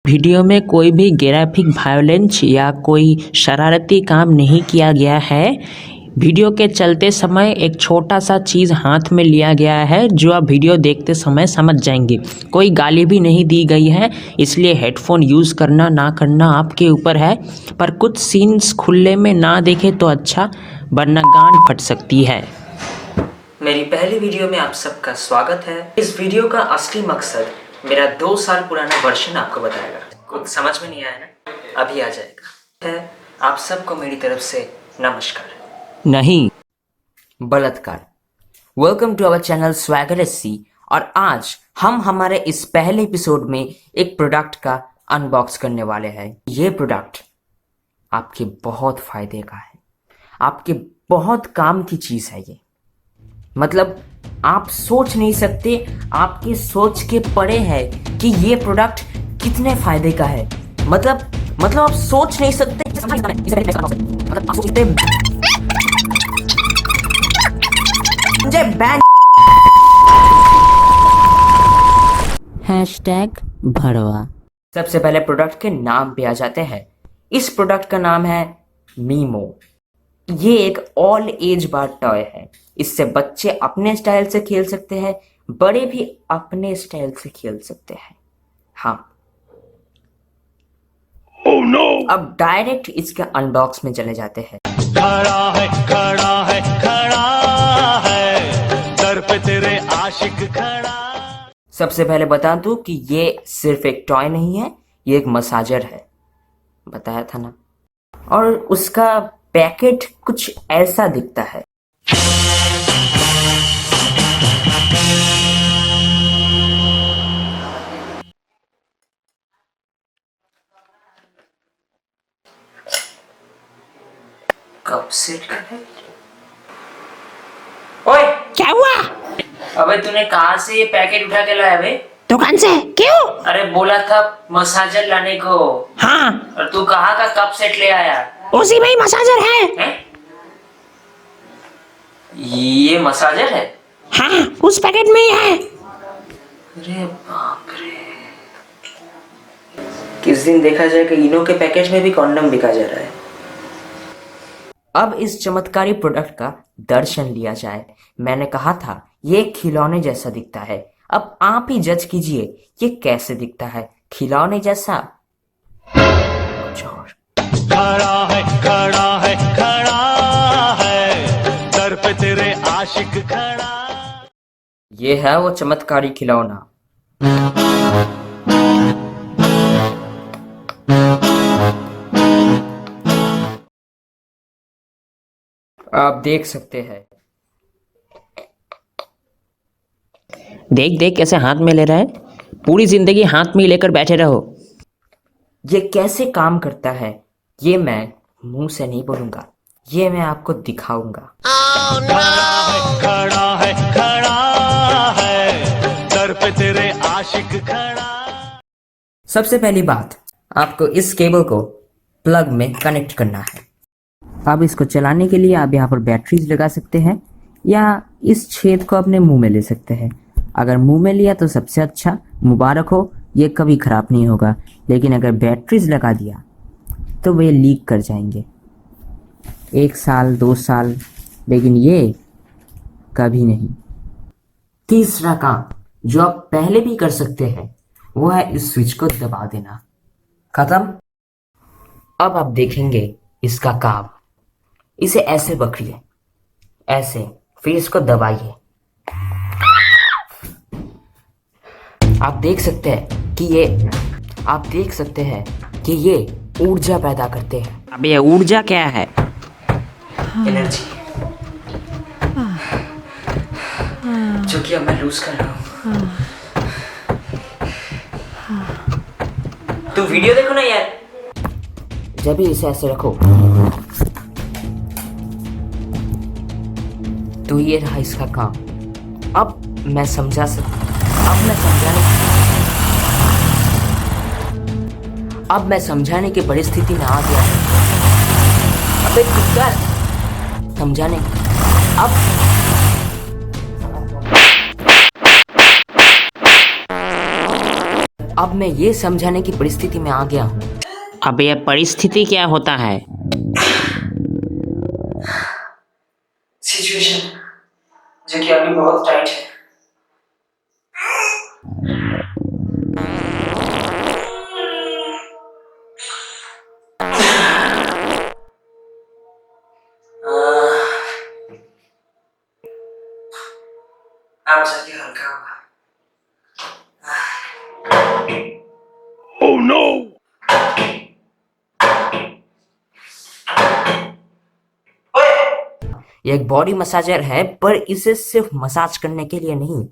Video में कोई भी ग्राफिक वायलेंस या कोई शरारती काम नहीं किया गया है। वीडियो के चलते समय एक छोटा सा चीज़ हाथ में लिया गया है जो आप वीडियो देखते समय समझ जाएंगे। कोई गाली भी नहीं दी गई है, इसलिए हेडफोन यूज़ करना ना करना आपके ऊपर है। पर कुछ सीन्स खुले में ना देखें तो अच्छा, वरना गांड फट सकती है। मेरी पहली वीडियो में आप सबका स्वागत है। इस वीडियो का असली मकसद मेरा 2 साल पुराना वर्जन आपको बताएगा। कुछ समझ में नहीं आया ना? अभी आ जाएगा। है आप सबको मेरी तरफ से नमस्कार नहीं बलात्कार। Welcome to our channel Swagger SC. और आज हम हमारे इस पहले एपिसोड में एक प्रोडक्ट का अनबॉक्स करने वाले हैं। ये प्रोडक्ट आपके बहुत फायदे का है, आपके बहुत काम की चीज है। ये मतलब आप सोच नहीं सकते, आपकी सोच के परे है कि ये प्रोडक्ट कितने फायदे का है। मतलब आप सोच नहीं सकते। मतलब आप सोचते #भड़वा। सबसे पहले प्रोडक्ट के नाम पे आ जाते हैं। इस प्रोडक्ट का नाम है मीमो। ये एक ऑल एज बार टॉय है। इससे बच्चे अपने स्टाइल से खेल सकते हैं, बड़े भी अपने स्टाइल से खेल सकते हैं। हाँ, oh no! अब डायरेक्ट इसके अनबॉक्स में चले जाते हैं। खड़ा है दर पे तेरे आशिक खड़ा। सबसे पहले बता दूं कि ये सिर्फ एक टॉय नहीं है, ये एक मसाजर है। बताया था ना। और उसका पैकेट कुछ ऐसा दिखता है। कब से ओए, क्या हुआ? अबे तूने कहाँ से ये पैकेट उठा के लाया बे? दुकान से। क्यों? अरे बोला था मसाजर लाने को। हाँ, और तू कहाँ का कप सेट ले आया? उसी में ही मसाजर है। ये मसाजर है? हाँ, उस पैकेट में ही है। अरे बाप रे, किस दिन देखा जाए कि इनो के पैकेज में भी कॉन्डम बिका जा रहा है। अब इस चमत्कारी प्रोडक्ट का दर्शन लिया जाए। मैंने कहा था ये खिलौने जैसा दिखता है। अब आप ही जज कीजिए ये कैसे दिखता है। खिलौने जैसा कुछ और। खड़ा है दर पे तेरे आशिक खड़ा। ये है वो चमत्कारी खिलौना। आप देख सकते हैं। देख देख कैसे हाथ में ले रहा है। पूरी जिंदगी हाथ में लेकर बैठे रहो। ये कैसे काम करता है ये मैं मुंह से नहीं बोलूंगा, ये मैं आपको दिखाऊंगा। खड़ा है दर पे तेरे आशिक खड़ा। सबसे पहली बात, आपको इस केबल को प्लग में कनेक्ट करना है। अब इसको चलाने के लिए आप यहाँ पर बैटरीज लगा सकते हैं या इस छेद को अपने मुंह में ले सकते हैं। अगर मुंह में लिया तो सबसे अच्छा, मुबारक हो, ये कभी खराब नहीं होगा। लेकिन अगर बैटरीज लगा दिया तो वे लीक कर जाएंगे 1 साल 2 साल, लेकिन ये कभी नहीं। तीसरा काम जो आप पहले भी कर सकते हैं वो है इस स्विच को दबा देना। खत्म। अब आप देखेंगे इसका काम। इसे ऐसे पकड़िए, ऐसे, फिर इसको दबाइए। आप देख सकते हैं कि ये ऊर्जा पैदा करते हैं। अब ये ऊर्जा क्या है? एनर्जी, जो कि अब मैं लूज कर रहा हूँ। तू वीडियो देखो ना यार। जब भी इसे ऐसे रखो तो ये रहा इसका काम। अब मैं समझाने की परिस्थिति में आ गया। अबे कुत्ता समझाने। अब मैं ये समझाने की परिस्थिति में आ गया हूँ। अब यह परिस्थिति क्या होता है? सिचुएशन जो कि अभी बहुत टाइट है। आप जाके हल्का होगा। Oh no! ये एक बॉडी मसाजर है, पर इसे सिर्फ मसाज करने के लिए नहीं,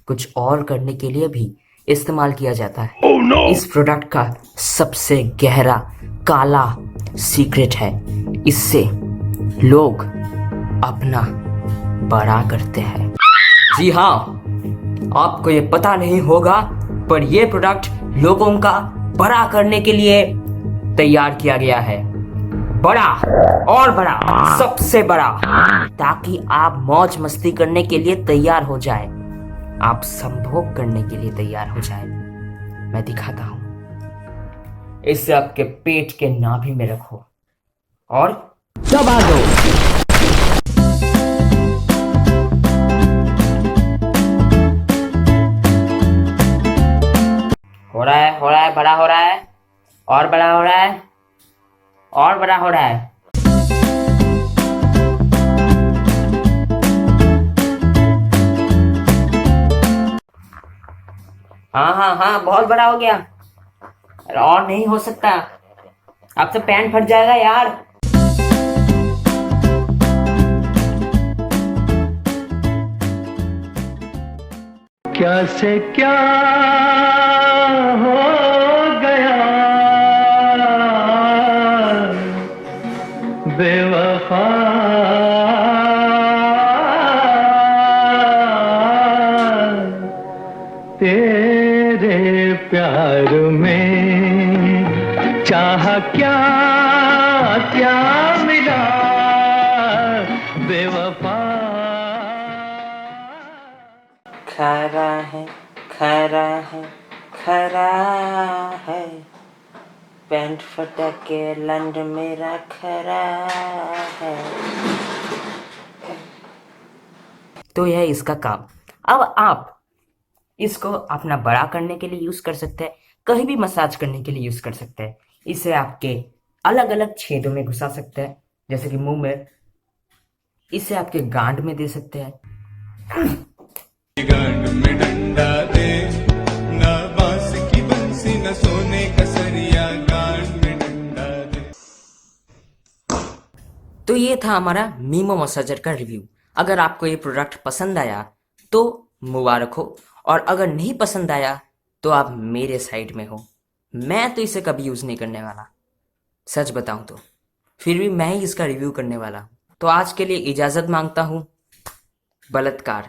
कुछ और करने के लिए भी इस्तेमाल किया जाता है। Oh no! इस प्रोडक्ट का सबसे गहरा काला सीक्रेट है, इससे लोग अपना बड़ा करते हैं। जी हाँ, आपको ये पता नहीं होगा, पर ये प्रोडक्ट लोगों का बड़ा करने के लिए तैयार किया गया है। बड़ा और बड़ा, सबसे बड़ा, ताकि आप मौज मस्ती करने के लिए तैयार हो जाए, आप संभोग करने के लिए तैयार हो जाए। मैं दिखाता हूं। इसे आपके पेट के नाभि में रखो और दबा दो। हो रहा है, बड़ा हो रहा है, और बड़ा हो रहा है, और बड़ा हो रहा है। हाँ, बहुत बड़ा हो गया। और नहीं हो सकता, अब तो पैंट फट जाएगा यार। क्या से क्या हो गया बेवफा, तेरे प्यार में चाह क्या क्या मिला बेवफा। खरा है, खरा है, खरा है, पैंट फटा के लंड मेरा खरा है। तो यह है इसका काम। अब आप इसको अपना बड़ा करने के लिए यूज कर सकते हैं, कहीं भी मसाज करने के लिए यूज कर सकते हैं। इसे आपके अलग अलग छेदों में घुसा सकते हैं, जैसे कि मुंह में। इसे आपके गांड में दे सकते हैं। गांड में डंडा दे, ना बांस की बंसी, ना सोने का सरिया, गांड में डंडा दे। तो ये था हमारा मीमो मसाजर का रिव्यू। अगर आपको ये प्रोडक्ट पसंद आया तो मुबारक हो, और अगर नहीं पसंद आया तो आप मेरे साइड में हो। मैं तो इसे कभी यूज नहीं करने वाला, सच बताऊं तो। फिर भी मैं ही इसका रिव्यू करने वाला हूं। तो आज के लिए इजाजत मांगता हूं। बलात्कार।